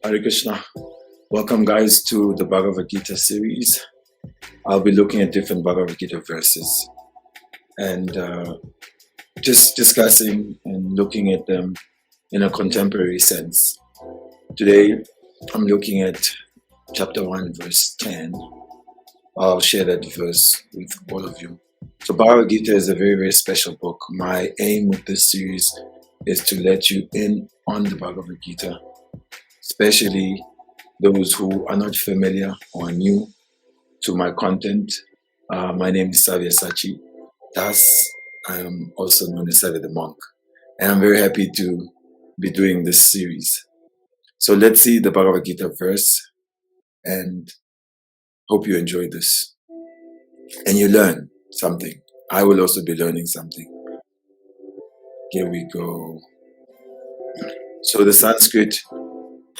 Hare Krishna. Welcome, guys, to the Bhagavad Gita series. I'll be looking at different Bhagavad Gita verses and just discussing and looking at them in a contemporary sense. Today, I'm looking at chapter 1, verse 10. I'll share that verse with all of you. So Bhagavad Gita is a very, very special book. My aim with this series is to let you in on the Bhagavad Gita, especially those who are not familiar or new to my content. My name is Savya Sachi. Thus, I am also known as Savya the Monk. And I'm very happy to be doing this series. So let's see the Bhagavad Gita verse and hope you enjoy this. And you learn something. I will also be learning something. Here we go. So the Sanskrit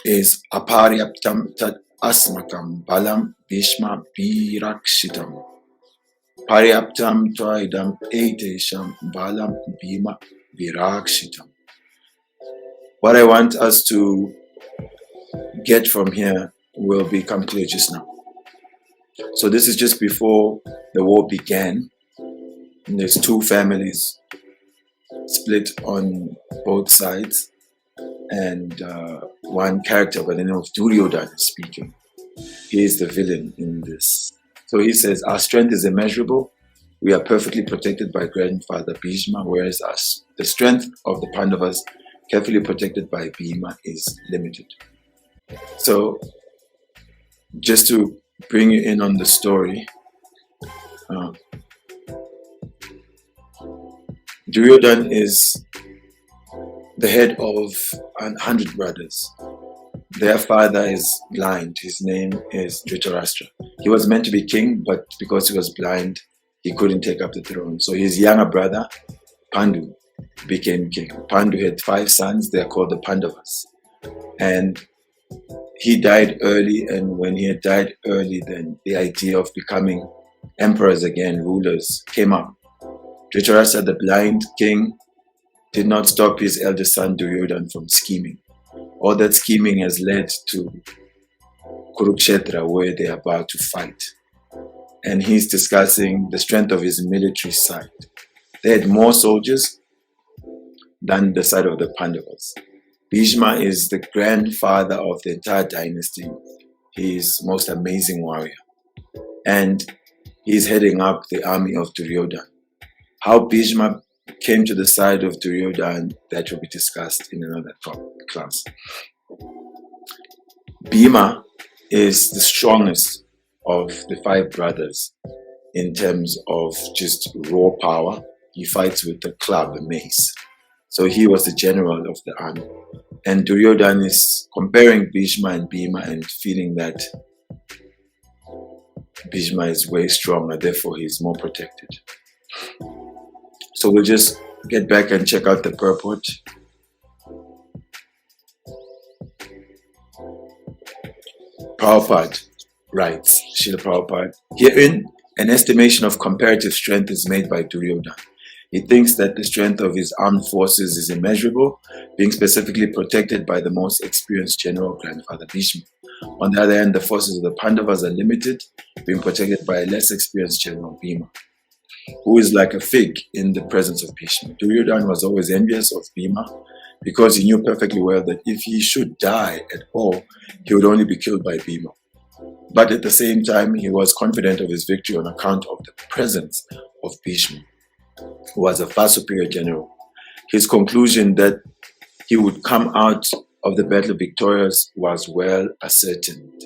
is aparyaptam tat asmakam balam bhishma virakshitam. Paryaptam tvaidam etesham balam bhima virakshitam. What I want us to get from here will become clear just now. So this is just before the war began. And there's two families split on both sides. And one character by the name of Duryodhana is speaking. He is the villain in this. So he says, our strength is immeasurable. We are perfectly protected by grandfather Bhishma, whereas the strength of the Pandavas, carefully protected by Bhima, is limited. So just to bring you in on the story, Duryodhana is the head of 100 brothers. Their father is blind. His name is Dhritarashtra. He was meant to be king, but because he was blind, he couldn't take up the throne. So his younger brother, Pandu, became king. Pandu had 5 sons. They are called the Pandavas. And he died early, and when he had died early, then the idea of becoming emperors again, rulers, came up. Dhritarashtra, the blind king, did not stop his eldest son Duryodhana from scheming. All that scheming has led to Kurukshetra, where they are about to fight. And he's discussing the strength of his military side. They had more soldiers than the side of the Pandavas. Bhishma is the grandfather of the entire dynasty. He is the most amazing warrior. And he's heading up the army of Duryodhana. How Bhishma came to the side of Duryodhana, that will be discussed in another class. Bhima is the strongest of the 5 brothers in terms of just raw power. He fights with the club, the mace. So he was the general of the army. And Duryodhana is comparing Bhishma and Bhima and feeling that Bhishma is way stronger, therefore he's more protected. So we'll just get back and check out the purport. Prabhupada writes, Srila Prabhupada, herein an estimation of comparative strength is made by Duryodhana. He thinks that the strength of his armed forces is immeasurable, being specifically protected by the most experienced general, grandfather Bhishma. On the other hand, the forces of the Pandavas are limited, being protected by a less experienced general, Bhima, who is like a fig in the presence of Bhishma. Duryodhana was always envious of Bhima because he knew perfectly well that if he should die at all, he would only be killed by Bhima. But at the same time, he was confident of his victory on account of the presence of Bhishma, who was a far superior general. His conclusion that he would come out of the battle victorious was well ascertained.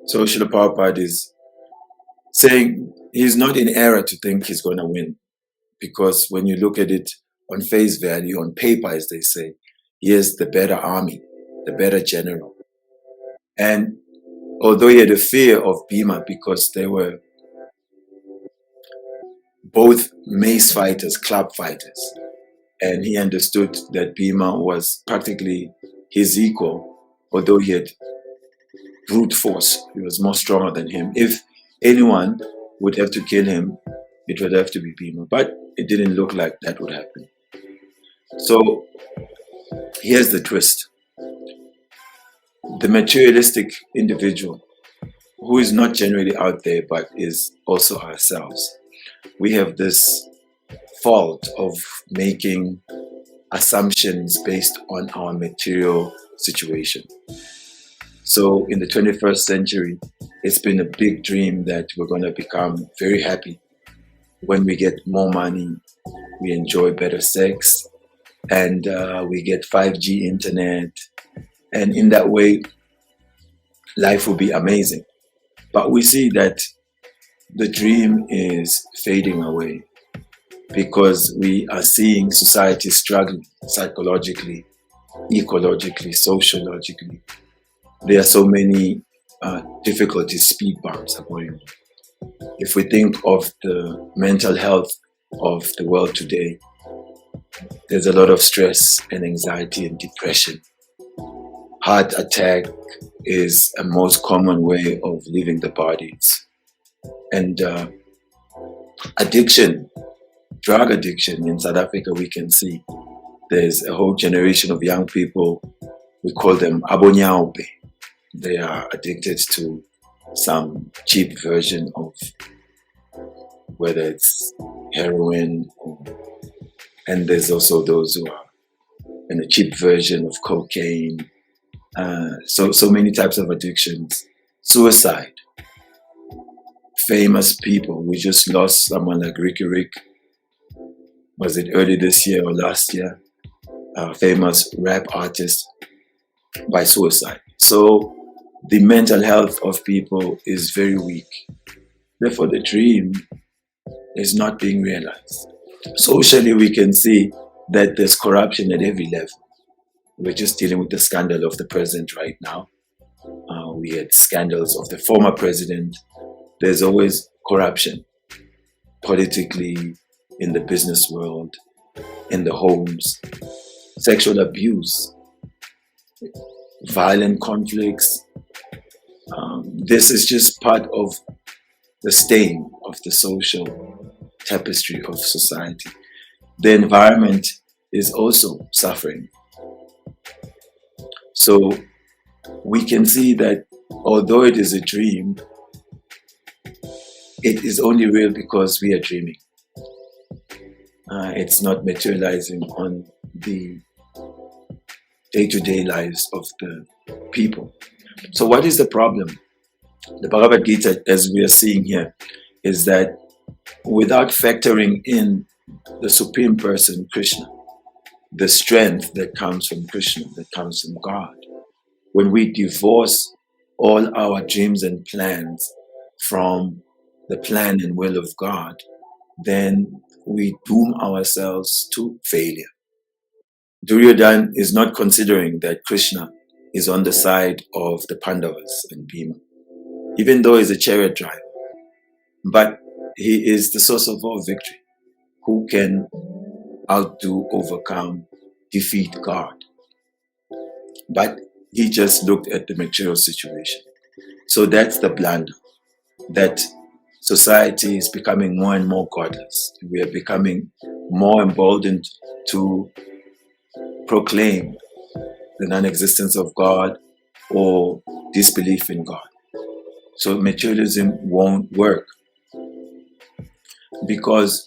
So Srila Prabhupada is saying he's not in error to think he's going to win, because when you look at it on face value, on paper, as they say, he has the better army, the better general. And although he had a fear of Bhima because they were both mace fighters, club fighters, and he understood that Bhima was practically his equal, although he had brute force. He was more stronger than him. If anyone would have to kill him, it would have to be Bhima. But it didn't look like that would happen. So Here's the twist. The materialistic individual, who is not generally out there but is also ourselves, we have this fault of making assumptions based on our material situation. So in the 21st century, it's been a big dream that we're going to become very happy when we get more money, we enjoy better sex, and we get 5G internet. And in that way, life will be amazing. But we see that the dream is fading away because we are seeing society struggling psychologically, ecologically, sociologically. There are so many difficulties, speed bumps are going on. If we think of the mental health of the world today, there's a lot of stress and anxiety and depression. Heart attack is a most common way of leaving the bodies. And addiction, drug addiction in South Africa, we can see there's a whole generation of young people, we call them abonyaope. They are addicted to some cheap version of whether it's heroin, and there's also those who are in a cheap version of cocaine. So many types of addictions. Suicide. Famous people. We just lost someone like Ricky Rick. Was it early this year or last year? Famous rap artist by suicide. So the mental health of people is very weak. Therefore, the dream is not being realized. Socially, we can see that there's corruption at every level. We're just dealing with the scandal of the president right now. We had scandals of the former president. There's always corruption, politically, in the business world, in the homes, sexual abuse, violent conflicts. This is just part of the stain of the social tapestry of society. The environment is also suffering. So we can see that although it is a dream, it is only real because we are dreaming. It's not materializing on the day-to-day lives of the people. So what is the problem? The Bhagavad Gita, as we are seeing here, is that without factoring in the Supreme Person, Krishna, the strength that comes from Krishna, that comes from God, when we divorce all our dreams and plans from the plan and will of God, then we doom ourselves to failure. Duryodhana is not considering that Krishna is on the side of the Pandavas and Bhima, even though he's a chariot driver. But he is the source of all victory. Who can outdo, overcome, defeat God? But he just looked at the material situation. So that's the blunder, that society is becoming more and more godless. We are becoming more emboldened to proclaim the non-existence of God or disbelief in God. So materialism won't work because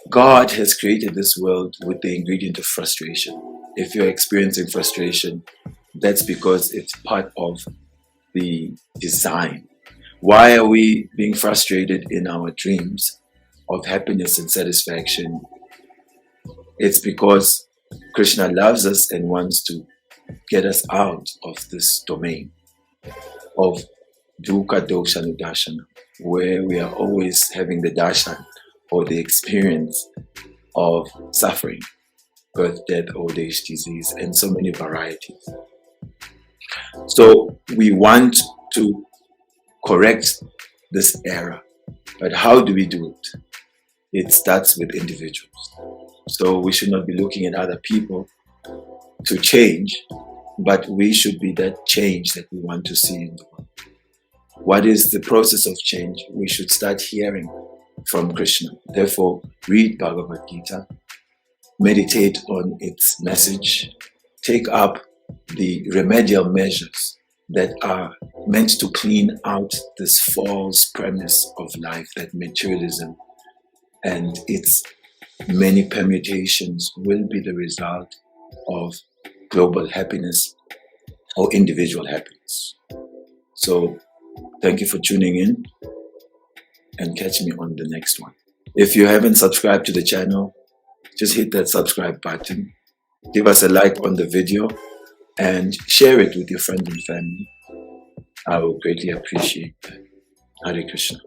God has created this world with the ingredient of frustration. If you're experiencing frustration, that's because it's part of the design. Why are we being frustrated in our dreams of happiness and satisfaction? It's because Krishna loves us and wants to get us out of this domain of dukkha dosha nudashana, where we are always having the darshan or the experience of suffering, birth, death, old age, disease, and so many varieties. So we want to correct this error, but how do we do it? It starts with individuals. So we should not be looking at other people to change, but we should be that change that we want to see in the world. What is the process of change? We should start hearing from Krishna. Therefore, read Bhagavad Gita, meditate on its message, take up the remedial measures that are meant to clean out this false premise of life that materialism and its many permutations will be the result of global happiness or individual happiness. So thank you for tuning in, and catch me on the next one. If you haven't subscribed to the channel, just hit that subscribe button, give us a like on the video, and share it with your friends and family. I will greatly appreciate that. Hare Krishna.